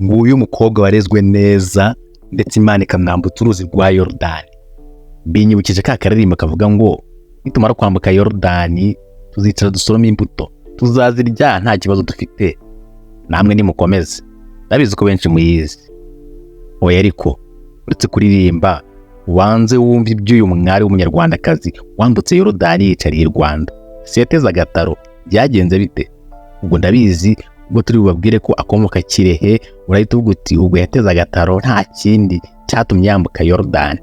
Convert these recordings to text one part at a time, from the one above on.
nguyu umukobwa warezwe neza ndetse Imana ikamwambutsa uruzi rwa Yorodani. Binyibukije ka karirimbo kavuga ngo nitumara kwambuka Yorodani tuzicara dusoroma imbuto, tuzazirya nta kibazo dufite. Namwe nimukomeze. Ndabizi ko benshi muyizi. Oya ariko uretse kuririmba wanze wumva iby'uyu mwari w'umunyarwandakazi wambutse Yorodani yicariye i Rwanda. Si yateze agataro, byagenze bite? Ubwo ndabizi ubwo turi bubabwire ko akomoka Kirehe, urahita uvuga uti ubwo yateze agataro nta kindi cyatumye yambuka Yorodani.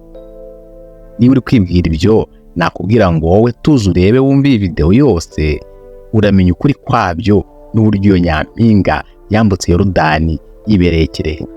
Niba uri kwibwira ibyo, nakubwira ngo wowe tuzi urebe wumve iyi video yose, uramenya ukuri kwabyo n'uburyo iyo nyampinga yambutse Yorodani yibereye Kirehe.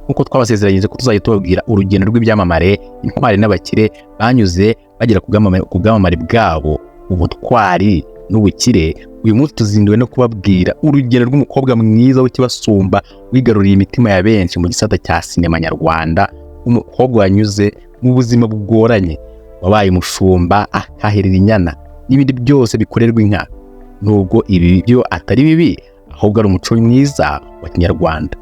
Nkuko twabasezeranyije ko tuzajya tubabwira urugendo rw'ibyamamare, intwari n'abakire banyuze bagera ku bwamamare bwabo, ubutwari n'ubukire. Uyu munsi tuzinduwe no kubabwira urugendo rw'umukobwa mwiza w'ikibasumba wigaruriye imitima ya benshi mu gisata cya sinema nyarwanda. Umukobwa wanyuze mu buzima bugoranye, wabaye umushumba, akahirira inyana n'ibindi byose bikorerwa inka. Nubwo ibi byo atari bibi, ahubwo ari umuco mwiza wa Kinyarwanda.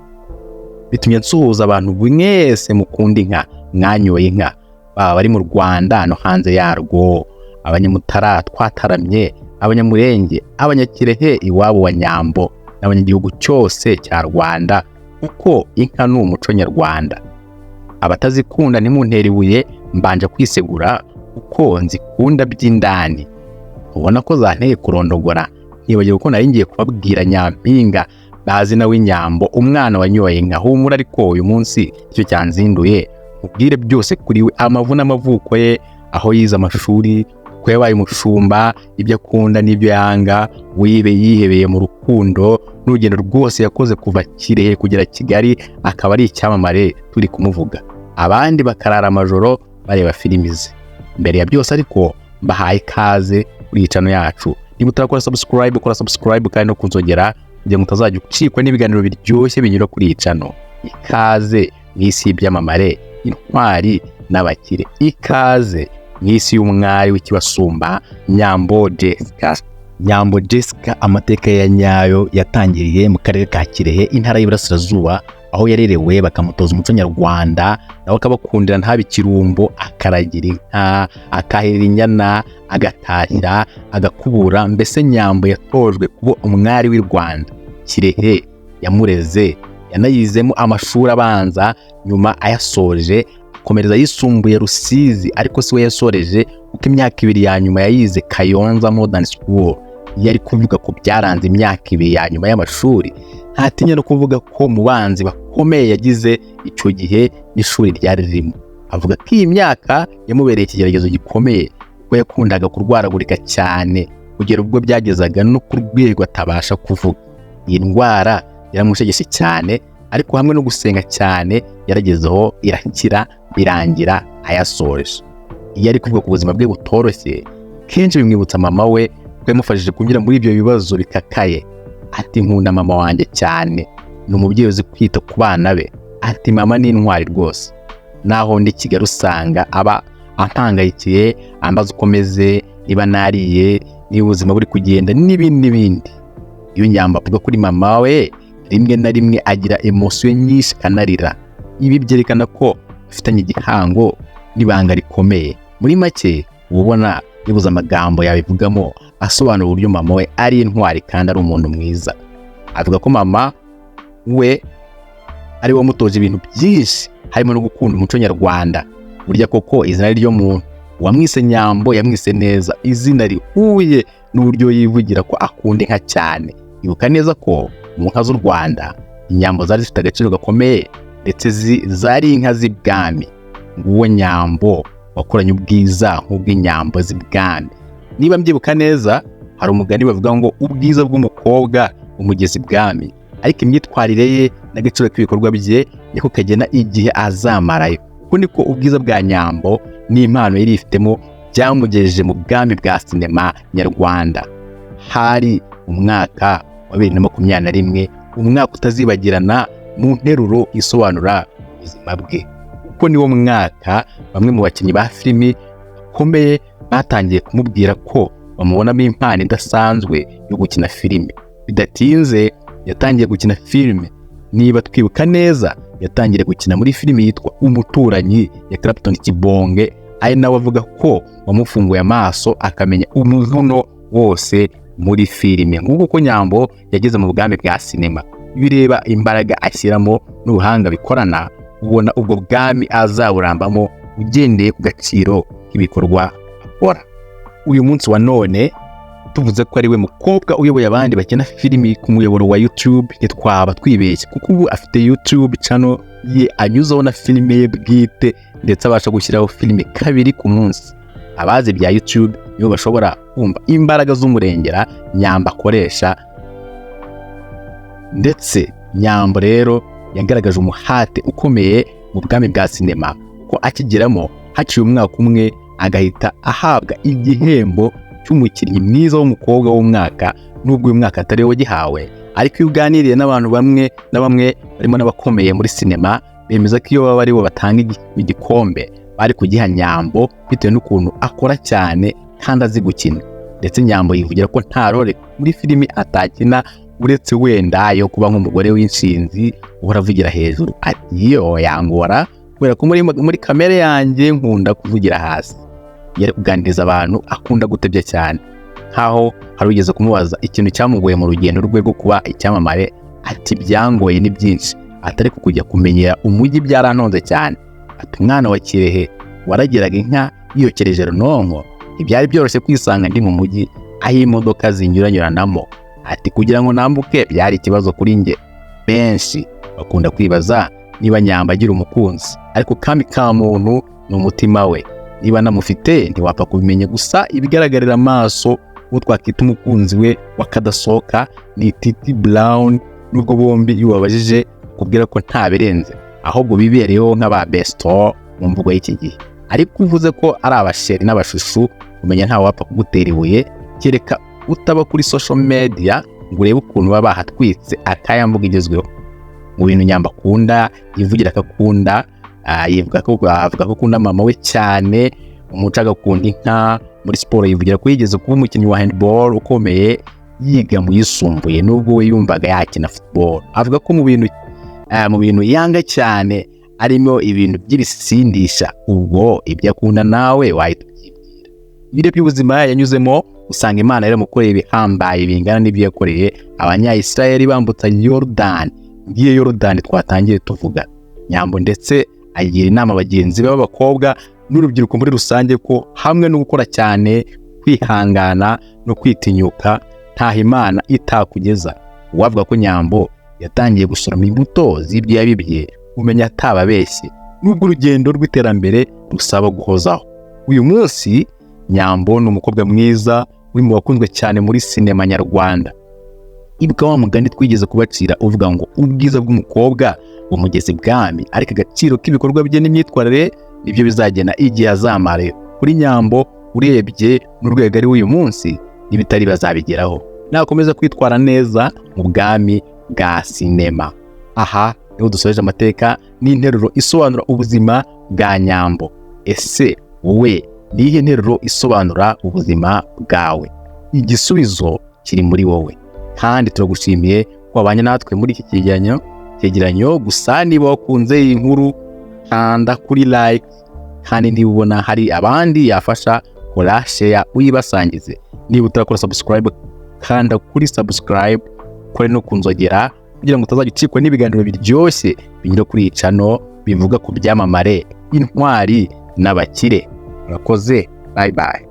Bitumye nsuhuza abantu mwese mukunda inka, mwanyoye inka, baba bari mu Rwanda no hanze yarwo, abanyamutara twataramye, abanyamurenge, abanyakirehe iwabo wa Nyambo n'abanyagihugu cyose cya Rwanda, kuko inka ni umuco nyarwanda. Abatazikunda ntimuntera ibuye, mbanje kwisegura kuko nzikunda by'indani. Ubona ko zanteye kurondogora, ntibagiwe ko nari ngiye kubabwira nyampinga bazi nawe Nyambo, umwana wanyoye inka. Humura ariko uyu munsi icyo cyanzinduye mubwire byose kuri we, amavu n'amavuko ye, aho yize amashuri, ko yabaye umushumba, ibyo akunda n'ibyo yanga, yihebeye mu rukundo, n'urugendo rwose yakoze kuva Kirehe kugera Kigali, akaba ari icyamamare turi kumuvuga. Abandi bakarara amajoro bareba filimi ze. Mbere ya byose ariko mbahaye ikaze kuri channel yacu. Niba utarakora subscribe, kora subscribe kandi no kunzogera kugira ngo utazajya ucikwa n'ibiganiro biryoshye binyura kuri iyi channel. Ikaze mw'isi y'ibyamamare, intwari n'abakire. Ikaze mw'isi y'umwari w'ikibasumba Nyambo Jessica. Nyambo Jessica amateka ya nyayo yatangiriye mu karere ka Kirehe, intara y'Iburasirazuba, aho yarerewe bakamutoza umuco nyarwanda, nawe akabakundira ntabe ikirumbo, akaragira inka, akahirira inyana, agatashya, agakubura. Mbese Nyambo yatojwe kuba umwari w'i Rwanda. Kirehe yamureze, yanayizemo amashuri abanza, nyuma ayasoje akomereza yisumbuye Rusizi, ariko siwe yasoreje kuko imyaka 2 ya nyuma yayize Kayonza Modern School. Yari kuvuga ko byaranze imyaka 2 ya nyuma y'amashuri. Ntatinya no kuvuga ko mu banzi bakomeye yagize icyo gihe n'ishuri ryari ririmo. Avuga ko iyi myaka yamubereye ikigeragezo gikomeye, kuko yakundaga kurwaragurika cyane kugera ubwo byagezaga no ku rwego atabasha kuvuga. Iyi ndwara yaramushegeshe cyane, ariko hamwe no gusenga cyane yaragezeho irakira, birangira ayasoje. Iyo ari kuvuga ku buzima bwe butoroshye, kenshi bimwibutsa mama we ko yamufashije kunyura muri ibyo bibazo bikakaye. Ati nkunda mama wanjye cyane, ni umubyeyi uzi kwita ku bana be. Ati mama ni intwari rwose, naho ndi Kigali usanga aba ampangayikiye, ambaza uko meze, niba nariye, niba ubuzima buri kugenda n'ibindi. Iyo Nyambo avuga kuri mama we, rimwe na rimwe agira emotion nyinshi kanarira. Ibi byerekana ko afitanye igihango n'ibanga rikomeye. Muri make ubona nibuza amagambo yabivugamo asobanura uburyo mama we ari intwari kandi ari umuntu mwiza. Avuga ko mama we ari we wamutoje ibintu byinshi, harimo no gukunda umuco nyarwanda. Burya koko izina ryo muntu wamwise Nyambo yamwise neza, izina rihuye n'uburyo yivugira ko akunda inka cyane. Ibuka neza ko mu nka z'u Rwanda inyambo zari zifite agaciro gakomeye, ndetse zari inka z'ibwami. Nguwo Nyambo wakoranye ubwiza nk'ubw'inyambo z'ibwami. Niba mbyibuka neza, hari umugani bavuga ngo ubwiza bw'umukobwa umugezi ibwami, ariko imyitwarire ye n'agaciro k'ibikorwa bye niko kagena igihe azamarayo. Kuko niko ubwiza bwa Nyambo n'impano yari ifitemo byamugejeje mu bwami bwa sinema nyarwanda. Hari umwaka wa 2021, umwaka utazibagirana mu nteruro isobanura ubuzima bwe, kuko niwo mwaka bamwe mu bakinnyi ba filimi bakomeye batangiye kumubwira ko bamubonamo impano idasanzwe yo gukina filime. Bidatinze yatangiye gukina filime niba twibuka neza yatangiriye gukina muri filime yitwa Umuturanyi ya Clapton Kibonge, ari nawe avuga ko wamufunguye amaso akamenya umuvuno wose muri filime. Nk'uko ko Nyambo yageze mu bwami bwa sinema, bireba imbaraga ashyiramo n'ubuhanga bikorana, ubona ubwo bwami azaburambamo ugendeye ku gaciro k'ibikorwa akora. Uyu munsi wa none tuvuze ko ari we mukobwa uyoboye abandi bakina filimi ku muyoboro wa YouTube, twaba twibeshye kuko ubu afite YouTube channel ye anyuzaho na filime ye bwite, ndetse abasha gushyiraho filime 2 ku munsi. Abazi bya YouTube nibo bashobora kumva imbaraga z'umurengera Nyambo akoresha. Ndetse Nyambo rero yagaragaje umuhate ukomeye mu bwami bwa sinema, ko akigiramo haciye umwaka umwe agahita ahabwa igihembo cy'umukinnyi mwiza w'umukobwa w'umwaka, nubwo uyu mwaka atari we gihawe. Ariko iyo uganiriye n'abantu bamwe na bamwe barimo n'abakomeye muri sinema, bemeza ko iyo baba ari bo batanga igikombe bari kugiha Nyambo bitewe n'ukuntu akora cyane kandi azi gukina. Ndetse Nyambo yivugira ko nta role muri filimi atakina uretse wenda yo kuba nk'umugore w'inshinzi uhora avugira hejuru. Ati yo yangora kubera ko muri kamere yanjye nkunda kuvugira hasi. Yari kuganiriza abantu akunda gutebya cyane, nkaho hari ugeze kumubaza ikintu cyamugoye mu rugendo rwe rwo kuba icyamamare. Ati byangoye ni byinshi, atari kujya kumenyera umujyi byarantonze cyane. Ati umwana wa Kirehe waragiraga inka yiyokereje Runonko, ibyari byoroshye kwisanga ndi mu mujyi aho imodoka zinyuranyuranamo. Ati kugira ngo nambuke byari ikibazo kuri nge. Benshi bakunda kwibaza niba Nyambo agira umukunzi, ariko kambi ka muntu ni umutima we. Niba namufite ntiwapfa kubimenya, gusa ibigaragarira amaso uwo twakita umukunzi we wakadasohoka ni Titi Brown, nubwo bombi iyo babajije kubwira ko nta birenze, ahubwo bibereyeho nk'aba besto mu mvugo y'iki gihe. Ariko uvuze ko ari abasheri n'abashushu, umenya nta wapfa kugutera ibuye, kereka utaba kuri social media ngo urebe ukuntu baba bahatwitse akayambuga igezweho. Mu bintu Nyambo akunda, yivugira ko akunda, yivuga ko akunda mama we cyane, umuco agakunda inka. Muri siporo yivugira ko yigeze kuba umukinnyi wa handball ukomeye yiga mu yisumbuye, nubwo we yumvaga yakina football. Avuga ko mu bintu yanga cyane arimo ibintu by'ibisindisha. Ubwo ibyo akunda nawe wahita ubyibwira. Ibiro by'ubuzima yanyuzemo usanga Imana yari mukoreye ibihambaye bingana n'ibyo yakoreye Abanya-Israeli bambutsa Yordan. Ngiye Yordan twatangiye tuvuga. Nyambo ndetse agira inama bagenzi be b'abakobwa n'urubyiruko muri rusange ko hamwe no gukora cyane, kwihangana no kwitinyuka, ntaho Imana itakugeza. Uwavuga ko Nyambo yatangiye gusoroma imbuto z'ibyo yabibye, umenya atababeshye, nubwo urugendo rw'iterambere rusaba guhozaho. Uyu munsi Nyambo ni umukobwa mwiza uri mu bakunzwe cyane muri sinema nyarwanda. Ibwa wa mugani twigeze kubacira uvuga ngo ubwiza bw'umukobwa bumugeze ibwami, ariko agaciro k'ibikorwa bye n'imyitwarire nibyo bizagena igihe azamara. Kuri Nyambo urebye n'urwego ari w'uyu munsi n'ibitari bazabigeraho nakomeza kwitwara neza mu bwami bwa sinema. Aha niho dusoreje amateka n'interuro isobanura ubuzima bwa Nyambo. Ese wowe nihe nteruro isobanura ubuzima bwawe? Igisubizo kiri muri wowe, kandi turagushimiye ko wabanye natwe muri iki cyegeranyo. Gusa niba wakunze iyi nkuru kanda kuri like, kandi niba ubona hari abandi yafasha kora share uyibasangize. Niba utarakora subscribe kanda kuri subscribe, kore no kunzogera kugira ngo utazajya ucikwa n'ibiganiro biryoshye binyura kuri iyi channel bivuga ku byamamare, intwari n'abakire. Murakoze, bye bye.